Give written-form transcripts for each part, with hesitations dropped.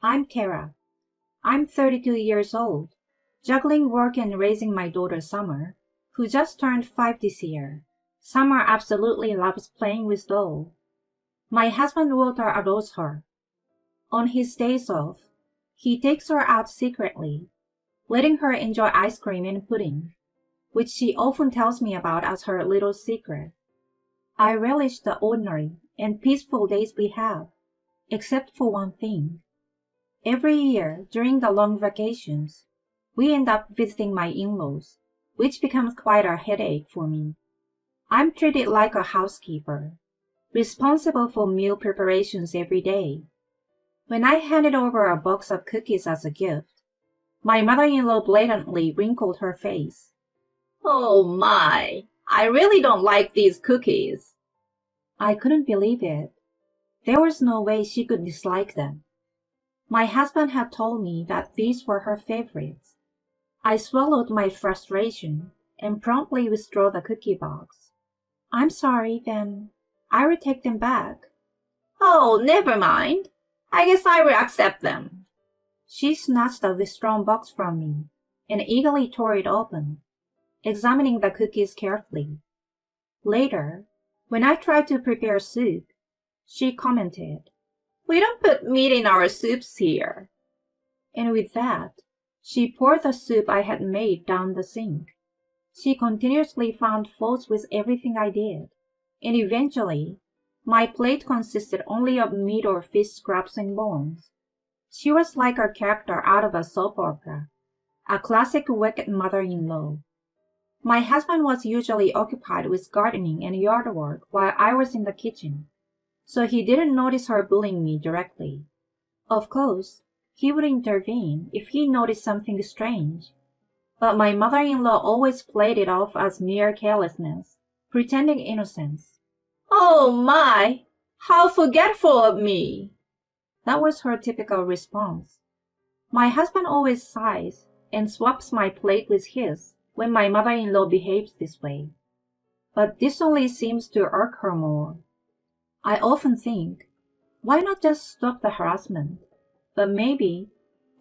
I'm Kara. I'm 32 years old, juggling work and raising my daughter Summer, who just turned 5 this year. Summer absolutely loves playing with dolls. My husband Walter adores her. On his days off, he takes her out secretly, letting her enjoy ice cream and pudding, which she often tells me about as her little secret. I relish the ordinary and peaceful days we have, except for one thing. Every year, during the long vacations, we end up visiting my in-laws, which becomes quite a headache for me. I'm treated like a housekeeper, responsible for meal preparations every day. When I handed over a box of cookies as a gift, my mother-in-law blatantly wrinkled her face. "Oh my, I really don't like these cookies." I couldn't believe it. There was no way she could dislike them. My husband had told me that these were her favorites. I swallowed my frustration and promptly withdrew the cookie box. "I'm sorry, then. I will take them back." "Oh, never mind. I guess I will accept them." She snatched the withdrawn box from me and eagerly tore it open, examining the cookies carefully. Later, when I tried to prepare soup, she commented, "We don't put meat in our soups here." And with that, she poured the soup I had made down the sink. She continuously found faults with everything I did, and eventually, my plate consisted only of meat or fish scraps and bones. She was like a character out of a soap opera, a classic wicked mother-in-law. My husband was usually occupied with gardening and yard work while I was in the kitchen, so he didn't notice her bullying me directly. Of course, he would intervene if he noticed something strange, but my mother-in-law always played it off as mere carelessness, pretending innocence. "Oh my, how forgetful of me!" That was her typical response. My husband always sighs and swaps my plate with his when my mother-in-law behaves this way. But this only seems to irk her more. I often think, why not just stop the harassment? But maybe,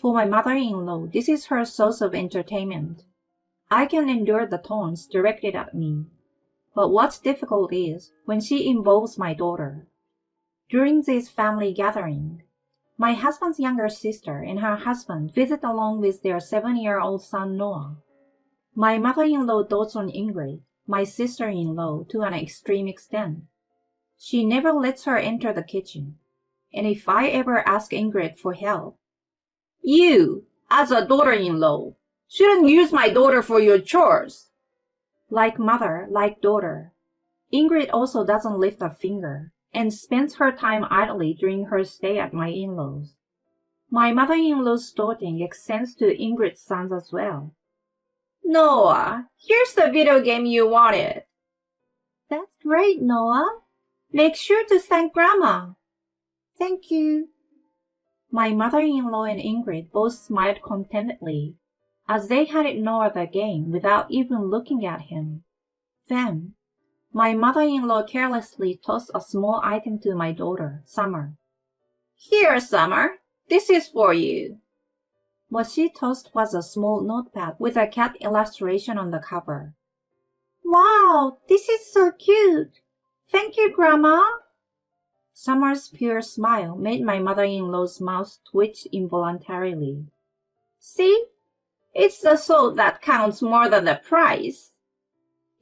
for my mother-in-law, this is her source of entertainment. I can endure the taunts directed at me. But what's difficult is when she involves my daughter. During this family gathering, my husband's younger sister and her husband visit along with their 7-year-old son Noah. My mother-in-law dotes on Ingrid, my sister-in-law, to an extreme extent. She never lets her enter the kitchen, and if I ever ask Ingrid for help, "You, as a daughter-in-law, shouldn't use my daughter for your chores." Like mother, like daughter, Ingrid also doesn't lift a finger and spends her time idly during her stay at my in-laws. My mother-in-law's doting extends to Ingrid's sons as well. "Noah, here's the video game you wanted." "That's great, Noah. Make sure to thank Grandma." "Thank you." My mother-in-law and Ingrid both smiled contentedly as they handed Noah the game without even looking at him. Then, my mother-in-law carelessly tossed a small item to my daughter, Summer. "Here, Summer, this is for you." What she tossed was a small notepad with a cat illustration on the cover. "Wow, this is so cute. Thank you, Grandma." Summer's pure smile made my mother-in-law's mouth twitch involuntarily. "See? It's the thought that counts more than the prize."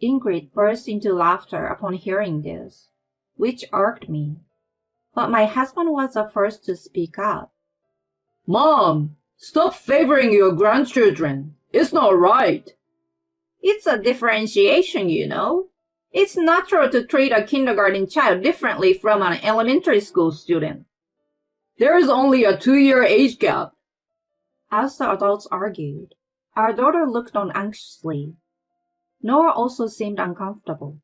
Ingrid burst into laughter upon hearing this, which irked me. But my husband was the first to speak up. "Mom, stop favoring your grandchildren. It's not right." "It's a differentiation, you know. It's natural to treat a kindergarten child differently from an elementary school student." "There is only a 2-year age gap." As the adults argued, our daughter looked on anxiously. Noah also seemed uncomfortable.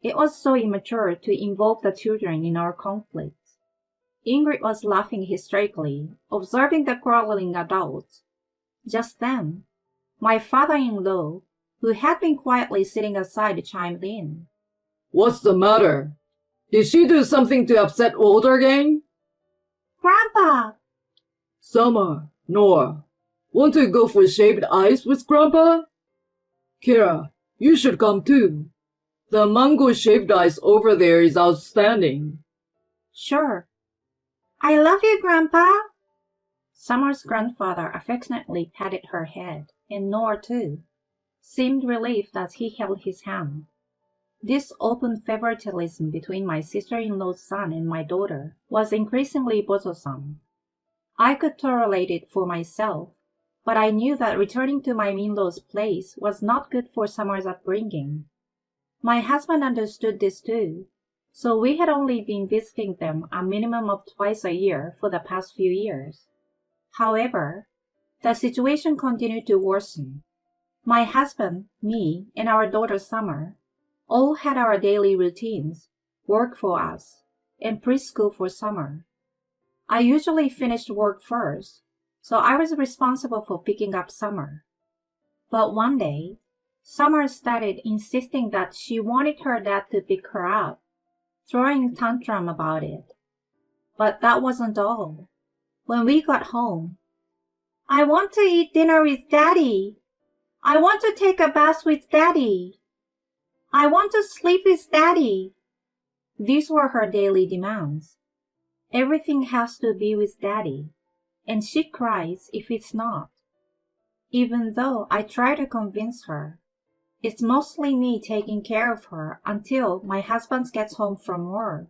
It was so immature to involve the children in our conflicts. Ingrid was laughing hysterically, observing the quarreling adults. Just then, my father-in-law, who had been quietly sitting aside, chimed in. "What's the matter? Did she do something to upset Walter again?" "Grandpa!" Summer, Noah, want to go for shaved ice with Grandpa? Kira, you should come too. The mango shaved ice over there is outstanding. Sure. I love you, Grandpa. Summer's grandfather affectionately patted her head, and Noah too seemed relieved as he held his hand. This open favoritism between my sister-in-law's son and my daughter was increasingly bothersome. I could tolerate it for myself, but I knew that returning to my in-laws' place was not good for Summer's upbringing. My husband understood this too, so we had only been visiting them a minimum of twice a year for the past few years. However, the situation continued to worsen. My husband, me, and our daughter Summer all had our daily routines, work for us, and preschool for Summer. I usually finished work first, so I was responsible for picking up Summer. But one day, Summer started insisting that she wanted her dad to pick her up, throwing a tantrum about it. But that wasn't all. When we got home, I want to eat dinner with Daddy. I want to take a bath with Daddy. I want to sleep with Daddy. These were her daily demands. Everything has to be with Daddy, and she cries if it's not. Even though I try to convince her, it's mostly me taking care of her until my husband gets home from work.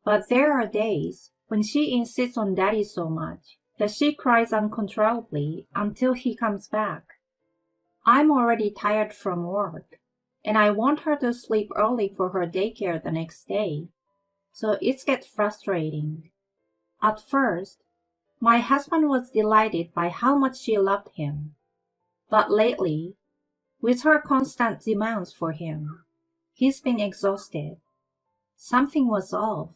But there are days when she insists on Daddy so much that she cries uncontrollably until he comes back. I'm already tired from work, and I want her to sleep early for her daycare the next day, so it gets frustrating. At first, my husband was delighted by how much she loved him, but lately, with her constant demands for him, he's been exhausted. Something was off.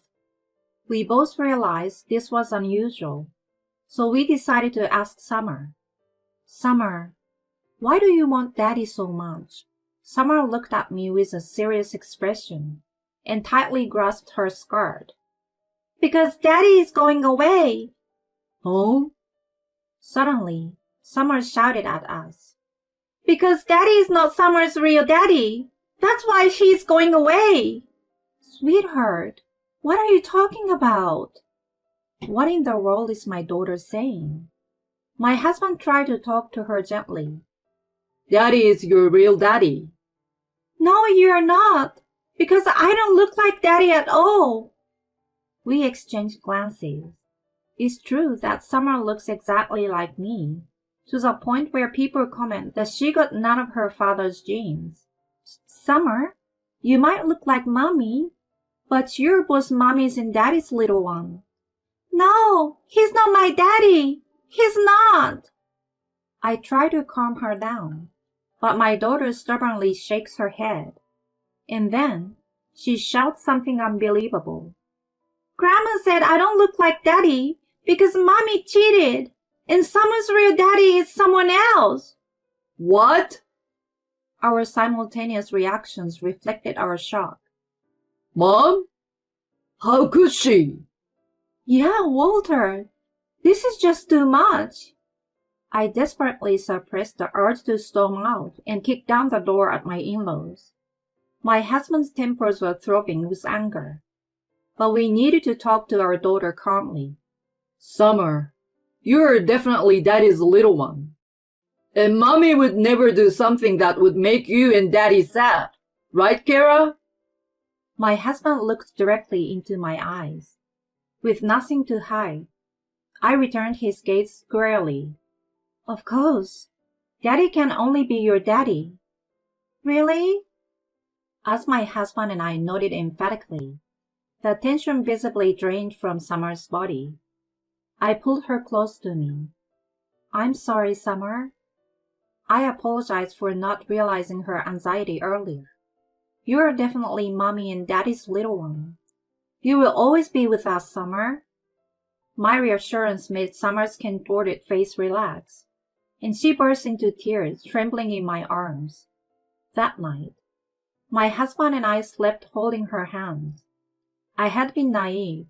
We both realized this was unusual, so we decided to ask Summer. Summer, why do you want Daddy so much? Summer looked at me with a serious expression and tightly grasped her skirt. Because Daddy is going away. Oh? Suddenly, Summer shouted at us. Because Daddy is not Summer's real daddy. That's why she's going away. Sweetheart, what are you talking about? What in the world is my daughter saying? My husband tried to talk to her gently. Daddy is your real daddy. No, you're not, because I don't look like Daddy at all. We exchanged glances. It's true that Summer looks exactly like me, to the point where people comment that she got none of her father's genes. Summer, you might look like Mommy, but you're both Mommy's and Daddy's little one. No, he's not my daddy. He's not. I try to calm her down, but my daughter stubbornly shakes her head. And then she shouts something unbelievable. Grandma said I don't look like Daddy because Mommy cheated, and Summer's real daddy is someone else. What? Our simultaneous reactions reflected our shock. Mom? How could she? Yeah, Walter, this is just too much. I desperately suppressed the urge to storm out and kick down the door at my in-laws. My husband's tempers were throbbing with anger, but we needed to talk to our daughter calmly. Summer, you're definitely Daddy's little one. And Mommy would never do something that would make you and Daddy sad. Right, Kara? My husband looked directly into my eyes. With nothing to hide, I returned his gaze squarely. Of course. Daddy can only be your daddy. Really? As my husband and I nodded emphatically, the tension visibly drained from Summer's body. I pulled her close to me. I'm sorry, Summer. I apologize for not realizing her anxiety earlier. You are definitely Mommy and Daddy's little one. You will always be with us, Summer. My reassurance made Summer's contorted face relax, and she burst into tears, trembling in my arms. That night, my husband and I slept holding her hands. I had been naive.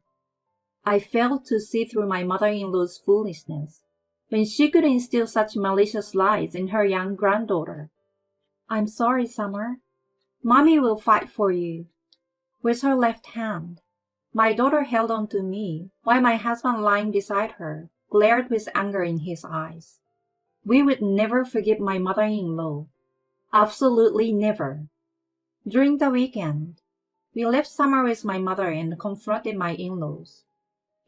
I failed to see through my mother-in-law's foolishness when she could instill such malicious lies in her young granddaughter. I'm sorry, Summer. Mommy will fight for you. With her left hand, my daughter held on to me while my husband lying beside her glared with anger in his eyes. We would never forgive my mother-in-law. Absolutely never. During the weekend, we left Summer with my mother and confronted my in-laws.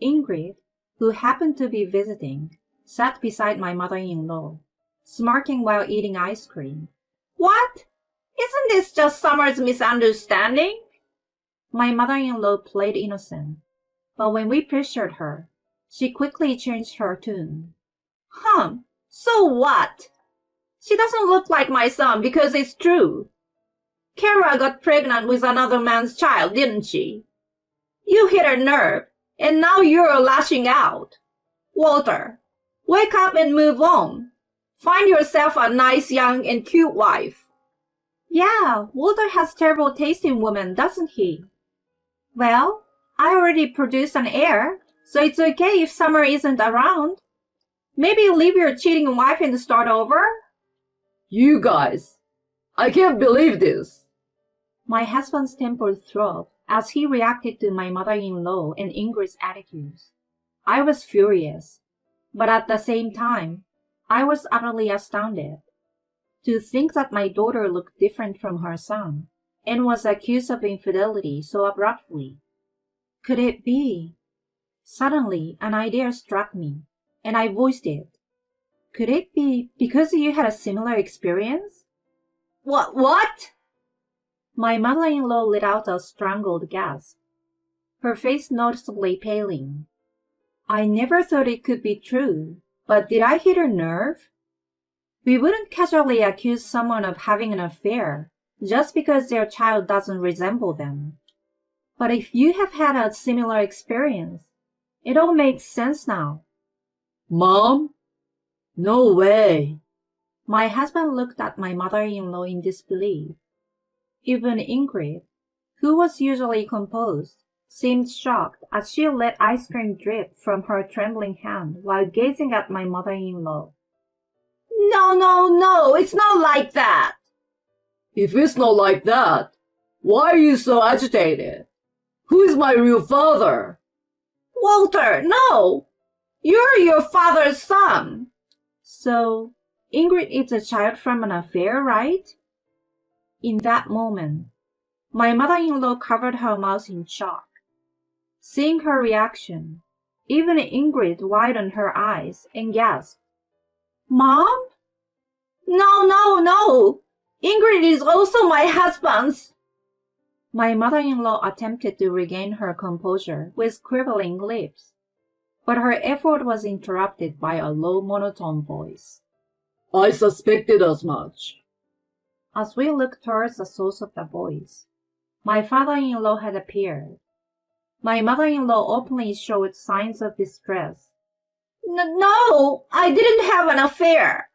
Ingrid, who happened to be visiting, sat beside my mother-in-law, smirking while eating ice cream. What? Isn't this just Summer's misunderstanding? My mother-in-law played innocent, but when we pressured her, she quickly changed her tune. So what? She doesn't look like my son because it's true. Kara got pregnant with another man's child, didn't she? You hit a nerve, and now you're lashing out. Walter, wake up and move on. Find yourself a nice, young, and cute wife. Yeah, Walter has terrible taste in women, doesn't he? Well, I already produced an heir, so it's okay if Summer isn't around. Maybe leave your cheating wife and start over? You guys, I can't believe this. My husband's temper throbbed as he reacted to my mother-in-law and Ingrid's attitudes. I was furious, but at the same time, I was utterly astounded. To think that my daughter looked different from her son and was accused of infidelity so abruptly. Could it be? Suddenly, an idea struck me, and I voiced it. Could it be because you had a similar experience? What? My mother-in-law let out a strangled gasp, her face noticeably paling. I never thought it could be true, but did I hit a nerve? We wouldn't casually accuse someone of having an affair just because their child doesn't resemble them. But if you have had a similar experience, it all makes sense now. Mom? No way. My husband looked at my mother-in-law in disbelief. Even Ingrid, who was usually composed, seemed shocked as she let ice cream drip from her trembling hand while gazing at my mother-in-law. No, it's not like that. If it's not like that, why are you so agitated? Who is my real father? Walter, no! You're your father's son. So, Ingrid is a child from an affair, right? In that moment, my mother-in-law covered her mouth in shock. Seeing her reaction, even Ingrid widened her eyes and gasped. Mom? No. Ingrid is also my husband's. My mother-in-law attempted to regain her composure with quivering lips, but her effort was interrupted by a low monotone voice. I suspected as much. As we looked towards the source of the voice, my father-in-law had appeared. My mother-in-law openly showed signs of distress. No, I didn't have an affair.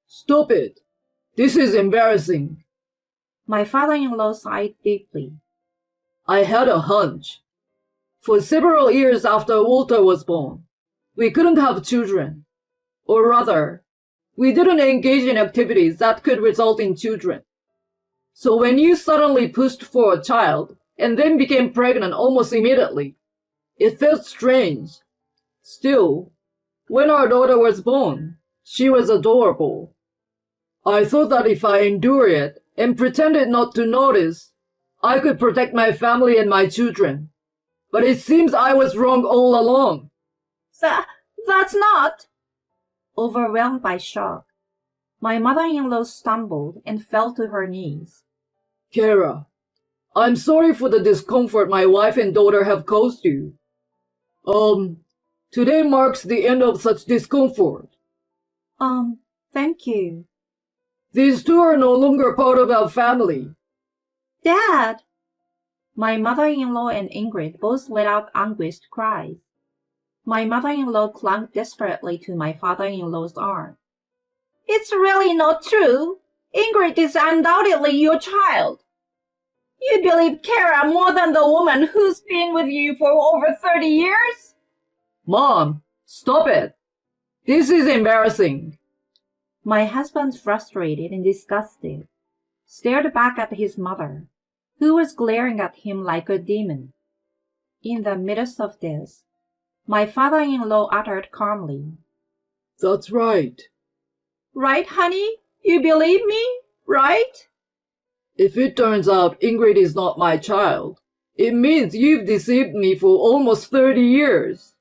Stop it. This is embarrassing. My father-in-law sighed deeply. I had a hunch. For several years after Walter was born, we couldn't have children. Or rather, we didn't engage in activities that could result in children. So when you suddenly pushed for a child and then became pregnant almost immediately, it felt strange. Still, when our daughter was born, she was adorable. I thought that if I endured it and pretended not to notice, I could protect my family and my children. But it seems I was wrong all along. That's not. Overwhelmed by shock, my mother-in-law stumbled and fell to her knees. Kara, I'm sorry for the discomfort my wife and daughter have caused you. Today marks the end of such discomfort. Thank you. These two are no longer part of our family. Dad! My mother-in-law and Ingrid both let out anguished cries. My mother-in-law clung desperately to my father-in-law's arm. It's really not true. Ingrid is undoubtedly your child. You believe Kara more than the woman who's been with you for over 30 years? Mom, stop it. This is embarrassing. My husband, frustrated and disgusted, stared back at his mother, who was glaring at him like a demon. In the midst of this, my father-in-law uttered calmly, That's right. Right, honey? You believe me, right? If it turns out Ingrid is not my child, it means you've deceived me for almost 30 years.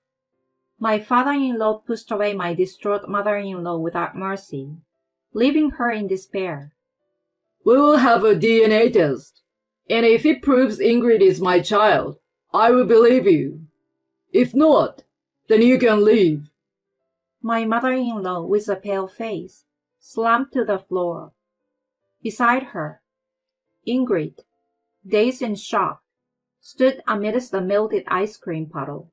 My father-in-law pushed away my distraught mother-in-law without mercy, leaving her in despair. We will have a DNA test, and if it proves Ingrid is my child, I will believe you. If not, then you can leave. My mother-in-law, with a pale face, slumped to the floor. Beside her, Ingrid, dazed and shocked, stood amidst the melted ice cream puddle.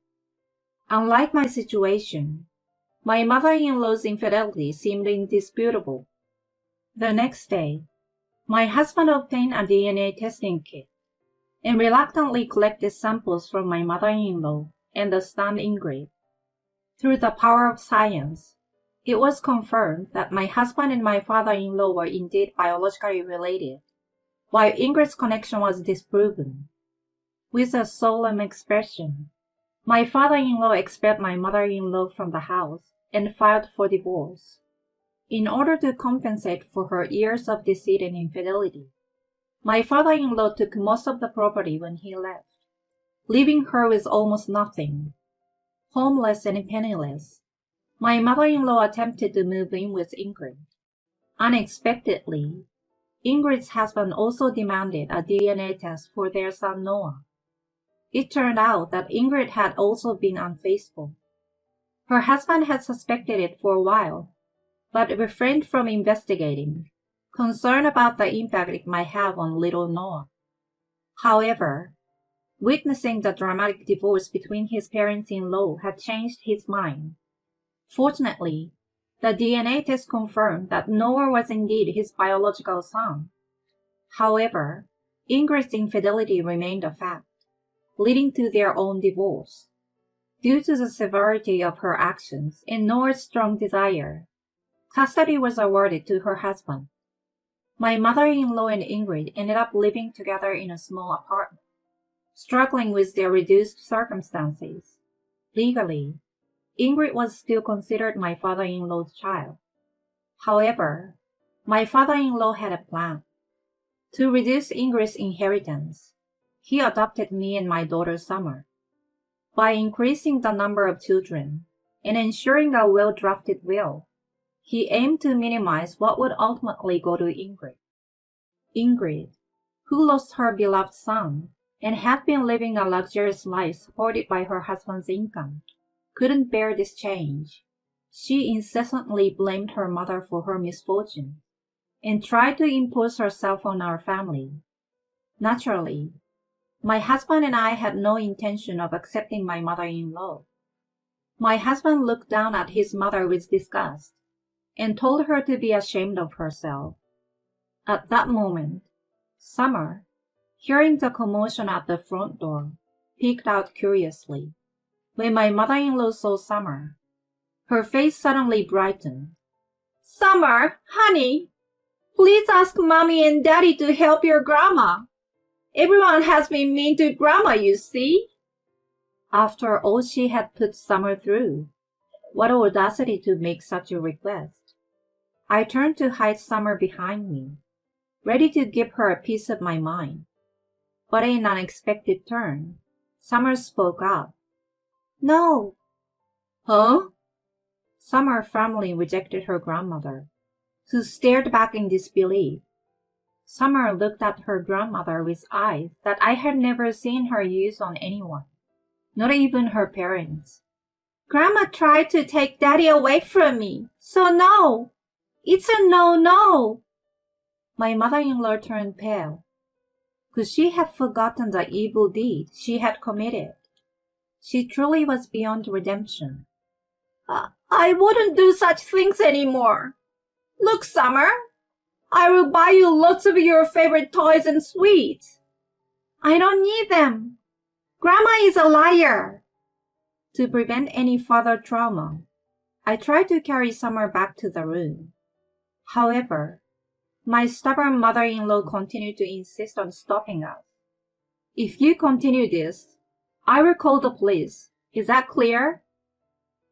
Unlike my situation, my mother-in-law's infidelity seemed indisputable. The next day, my husband obtained a DNA testing kit and reluctantly collected samples from my mother-in-law and the stunned Ingrid. Through the power of science, it was confirmed that my husband and my father-in-law were indeed biologically related, while Ingrid's connection was disproven. With a solemn expression, my father-in-law expelled my mother-in-law from the house and filed for divorce. In order to compensate for her years of deceit and infidelity, my father-in-law took most of the property when he left, leaving her with almost nothing. Homeless and penniless, my mother-in-law attempted to move in with Ingrid. Unexpectedly, Ingrid's husband also demanded a DNA test for their son Noah. It turned out that Ingrid had also been unfaithful. Her husband had suspected it for a while, but refrained from investigating, concerned about the impact it might have on little Noah. However, witnessing the dramatic divorce between his parents-in-law had changed his mind. Fortunately, the DNA test confirmed that Noah was indeed his biological son. However, Ingrid's infidelity remained a fact, leading to their own divorce. Due to the severity of her actions and Noah's strong desire, custody was awarded to her husband. My mother-in-law and Ingrid ended up living together in a small apartment, struggling with their reduced circumstances. Legally, Ingrid was still considered my father-in-law's child. However, my father-in-law had a plan. To reduce Ingrid's inheritance, he adopted me and my daughter Summer. By increasing the number of children and ensuring a well-drafted will, he aimed to minimize what would ultimately go to Ingrid. Ingrid, who lost her beloved son and had been living a luxurious life supported by her husband's income, couldn't bear this change. She incessantly blamed her mother for her misfortune and tried to impose herself on our family. Naturally, my husband and I had no intention of accepting my mother-in-law. My husband looked down at his mother with disgust and told her to be ashamed of herself. At that moment, Summer, hearing the commotion at the front door, peeked out curiously. When my mother-in-law saw Summer, her face suddenly brightened. Summer, honey, please ask Mommy and Daddy to help your grandma. Everyone has been mean to Grandma, you see. After all she had put Summer through, what audacity to make such a request. I turned to hide Summer behind me, ready to give her a piece of my mind. But in an unexpected turn, Summer spoke up. No. Huh? Summer firmly rejected her grandmother, who stared back in disbelief. Summer looked at her grandmother with eyes that I had never seen her use on anyone, not even her parents. Grandma tried to take Daddy away from me, so no. It's a no. My mother-in-law turned pale. Could she have forgotten the evil deed she had committed? She truly was beyond redemption. I wouldn't do such things anymore. Look, Summer, I will buy you lots of your favorite toys and sweets. I don't need them. Grandma is a liar. To prevent any further trauma, I tried to carry Summer back to the room. However, my stubborn mother-in-law continued to insist on stopping us. If you continue this, I will call the police. Is that clear?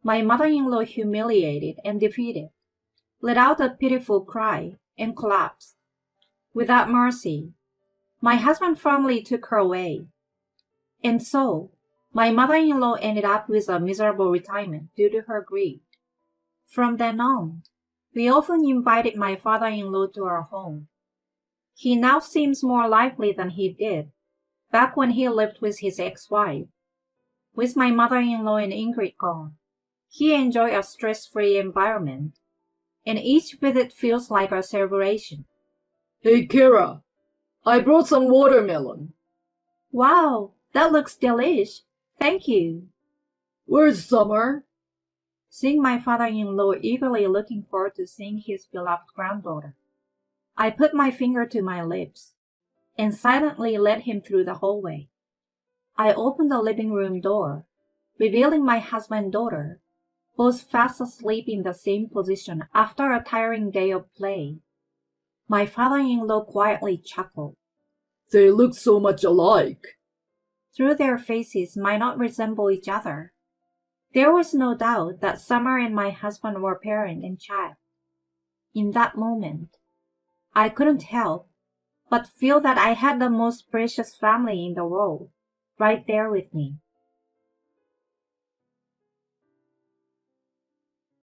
My mother-in-law, humiliated and defeated, let out a pitiful cry and collapsed. Without mercy, my husband firmly took her away. And so, my mother-in-law ended up with a miserable retirement due to her grief. From then on, we often invited my father-in-law to our home. He now seems more lively than he did back when he lived with his ex-wife. With my mother-in-law and Ingrid gone, he enjoys a stress-free environment, and each visit feels like a celebration. Hey, Kira, I brought some watermelon. Wow, that looks delish. Thank you. Where's Summer? Seeing my father-in-law eagerly looking forward to seeing his beloved granddaughter, I put my finger to my lips and silently led him through the hallway. I opened the living room door, revealing my husband and daughter, both fast asleep in the same position after a tiring day of play. My father-in-law quietly chuckled. They look so much alike. Though their faces might not resemble each other, there was no doubt that Summer and my husband were parent and child. In that moment, I couldn't help but feel that I had the most precious family in the world right there with me.